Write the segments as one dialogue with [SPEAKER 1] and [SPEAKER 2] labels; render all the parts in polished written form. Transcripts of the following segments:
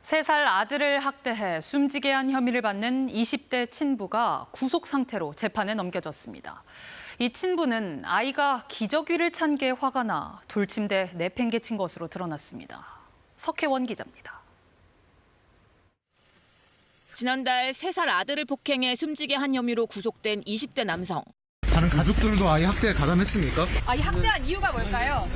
[SPEAKER 1] 3살 아들을 학대해 숨지게 한 혐의를 받는 20대 친부가 구속 상태로 재판에 넘겨졌습니다. 이 친부는 아이가 기저귀를 찬 게 화가 나 돌침대 내팽개친 것으로 드러났습니다. 석혜원 기자입니다.
[SPEAKER 2] 지난달 3살 아들을 폭행해 숨지게 한 혐의로 구속된 20대 남성.
[SPEAKER 3] 다른 가족들도 아이 학대에 가담했습니까?
[SPEAKER 4] 아이 학대한 이유가 뭘까요?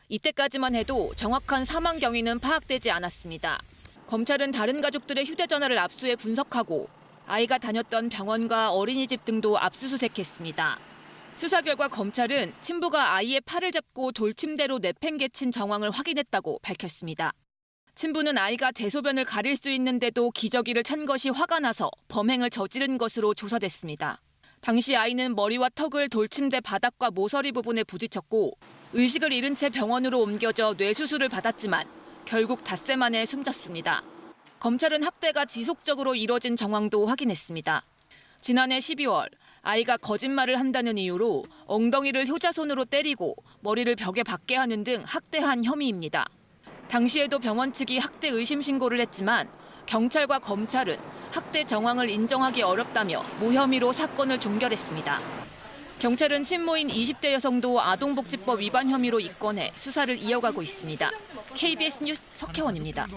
[SPEAKER 2] 이때까지만 해도 정확한 사망 경위는 파악되지 않았습니다. 검찰은 다른 가족들의 휴대전화를 압수해 분석하고 아이가 다녔던 병원과 어린이집 등도 압수수색했습니다. 수사 결과 검찰은 친부가 아이의 팔을 잡고 돌침대로 내팽개친 정황을 확인했다고 밝혔습니다. 친부는 아이가 대소변을 가릴 수 있는데도 기저귀를 찬 것이 화가 나서 범행을 저지른 것으로 조사됐습니다. 당시 아이는 머리와 턱을 돌침대 바닥과 모서리 부분에 부딪혔고 의식을 잃은 채 병원으로 옮겨져 뇌수술을 받았지만 결국 닷새 만에 숨졌습니다. 검찰은 학대가 지속적으로 이뤄진 정황도 확인했습니다. 지난해 12월 아이가 거짓말을 한다는 이유로 엉덩이를 효자손으로 때리고 머리를 벽에 박게 하는 등 학대한 혐의입니다. 당시에도 병원 측이 학대 의심 신고를 했지만 경찰과 검찰은 학대 정황을 인정하기 어렵다며 무혐의로 사건을 종결했습니다. 경찰은 친모인 20대 여성도 아동복지법 위반 혐의로 입건해 수사를 이어가고 있습니다. KBS 뉴스 석혜원입니다.